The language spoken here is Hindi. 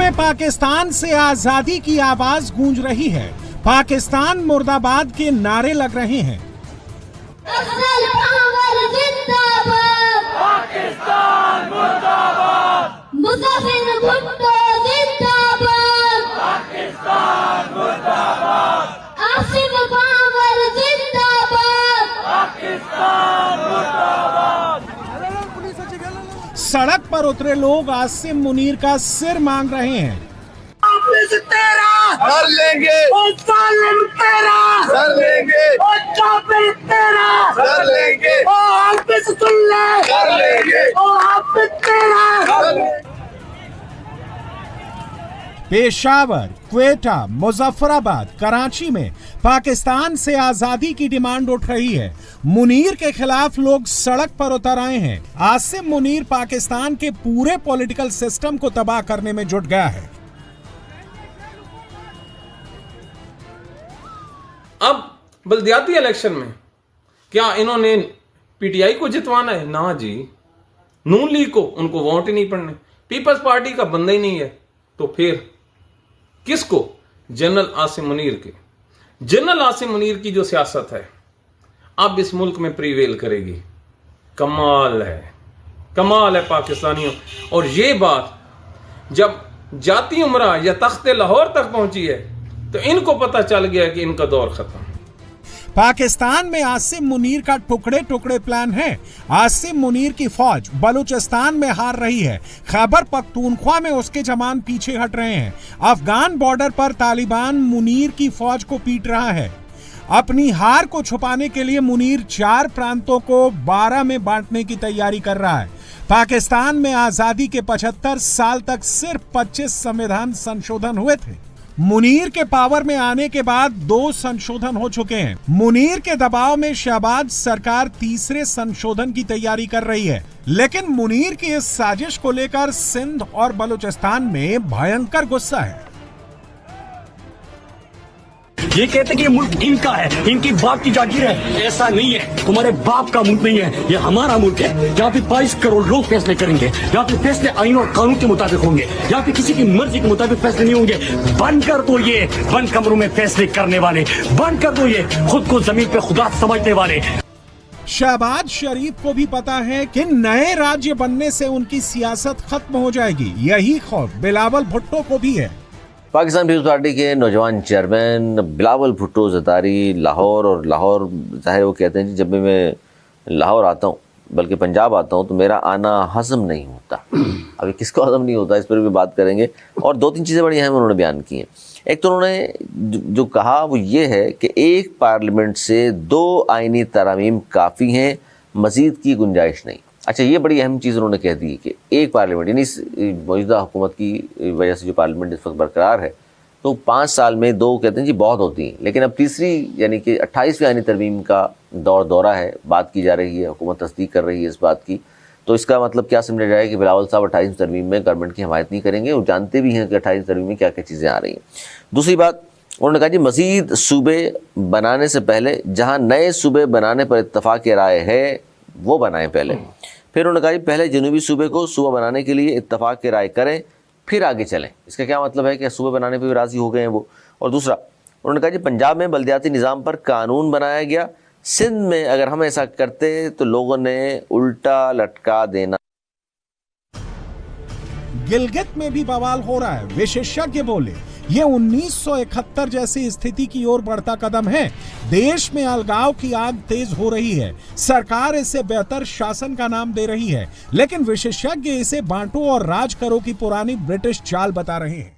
में पाकिस्तान से आजादी की आवाज गूंज रही है। पाकिस्तान मुर्दाबाद के नारे लग रहे हैं। अफजल अहमद जिंदाबाद, पाकिस्तान मुर्दाबाद, मुज़फ्फर भुट्टो जिंदाबाद, पाकिस्तान मुर्दाबाद, आसिफ अहमद जिंदाबाद, पाकिस्तान मुर्दाबाद। सड़क पर उतरे लोग आसिम मुनीर का सिर मांग रहे हैं। वापस तेरा कर लेंगे, ओ जालिम तेरा कर लेंगे, ओ काफिर तेरा कर लेंगे, ओ हाफिज सुन ले कर लेंगे, ओ हाफिज तेरा कर लेंगे। पेशावर, क्वेटा, मुजफ्फराबाद, कराची में पाकिस्तान से आजादी की डिमांड उठ रही है। मुनीर के खिलाफ लोग सड़क पर उतर आए हैं। आसिम मुनीर पाकिस्तान के पूरे पॉलिटिकल सिस्टम को तबाह करने में जुट गया है। अब बल्दियाती इलेक्शन में क्या इन्होंने पीटीआई को जितवाना है? ना जी, नून लीग को उनको वोट ही नहीं पड़ने, पीपल्स पार्टी का बंदा ही नहीं है। तो फिर किसको? जनरल आसिम मुनीर के। जनरल आसिम मुनीर की जो सियासत है अब इस मुल्क में प्रीवेल करेगी। कमाल है पाकिस्तानियों। और ये बात जब जाती उमरा या तख्ते लाहौर तक पहुंची है तो इनको पता चल गया कि इनका दौर खत्म। पाकिस्तान में आसिम मुनीर का टुकड़े टुकड़े प्लान है। आसिम मुनीर की फौज बलूचिस्तान में हार रही है। खैबर पख्तूनख्वा में उसके जवान पीछे हट रहे हैं। अफगान बॉर्डर पर तालिबान मुनीर की फौज को पीट रहा है। अपनी हार को छुपाने के लिए मुनीर 4 प्रांतों को 12 में बांटने की तैयारी कर रहा है। पाकिस्तान में आजादी के 75 साल तक सिर्फ 25 संविधान संशोधन हुए थे। मुनीर के पावर में आने के बाद 2 संशोधन हो चुके हैं। मुनीर के दबाव में शहबाज सरकार तीसरे संशोधन की तैयारी कर रही है। लेकिन मुनीर की इस साजिश को लेकर सिंध और बलूचिस्तान में भयंकर गुस्सा है। ये कहते हैं कि ये मुल्क इनका है, इनकी बाप की जागीर है। ऐसा नहीं है, तुम्हारे बाप का मुल्क नहीं है, ये हमारा मुल्क है। यहाँ पे 22 करोड़ लोग फैसले करेंगे। यहाँ पे फैसले आईन और कानून के मुताबिक होंगे। यहाँ पे किसी की मर्जी के मुताबिक फैसले नहीं होंगे। बंद कर दो ये बंद कमरों में फैसले करने वाले, बंद कर दो ये खुद को जमीन पे खुदा समझने वाले। शहबाज शरीफ को भी पता है कि नए राज्य बनने से उनकी सियासत खत्म हो जाएगी। यही खौफ बिलावल भुट्टो को भी है। पाकिस्तान पीपल्स पार्टी के नौजवान चेयरमैन बिलावल भुट्टो ज़रदारी लाहौर ज़ाहिर वो कहते हैं कि जब भी मैं लाहौर आता हूँ बल्कि पंजाब आता हूँ तो मेरा आना हज़म नहीं होता। अभी किसको हज़म नहीं होता इस पर भी बात करेंगे। और 2-3 चीज़ें बड़ी अहम उन्होंने बयान की हैं। एक तो उन्होंने जो कहा वो ये है कि एक पार्लियामेंट से 2 आइनी तरामीम काफ़ी हैं, मज़ीद की गुंजाइश नहीं। अच्छा, ये बड़ी अहम चीज़ उन्होंने कह दी कि एक पार्लियामेंट यानी मौजूदा हुकूमत की वजह से जो पार्लियामेंट इस वक्त बरकरार है तो 5 साल में 2 कहते हैं जी बहुत होती हैं। लेकिन अब तीसरी यानी कि 28वीं आइनी तरमीम का दौरा है, बात की जा रही है, हुकूमत तस्दीक कर रही है इस बात की। तो इसका मतलब क्या समझा जाए कि बिलावल साहब 28वीं तरमीम में गवर्नमेंट की हमायत नहीं करेंगे। वो जानते भी हैं कि 28वीं तरमीम में क्या क्या चीज़ें आ रही हैं। दूसरी बात उन्होंने कहा जी मज़ीद सूबे बनाने से पहले जहाँ नए सूबे बनाने पर इत्तफाक़ राय है वो बनाएं पहले। फिर उन्होंने कहा पहले जनूबी सूबे को सूबा बनाने के लिए इत्तफाक़ की राय करें फिर आगे चलें। इसका क्या मतलब है कि सूबे बनाने पर भी राज़ी हो गए हैं वो। और दूसरा उन्होंने कहा जी पंजाब में बल्दियाती निज़ाम पर कानून बनाया गया, सिंध में अगर हम ऐसा करते तो लोगों ने उल्टा लटका देना। गिलगित में भी बवाल हो रहा है। विशेषज्ञ बोले ये 1971 जैसी स्थिति की ओर बढ़ता कदम है। देश में अलगाव की आग तेज हो रही है। सरकार इसे बेहतर शासन का नाम दे रही है, लेकिन विशेषज्ञ इसे बांटो और राज करो की पुरानी ब्रिटिश चाल बता रहे हैं।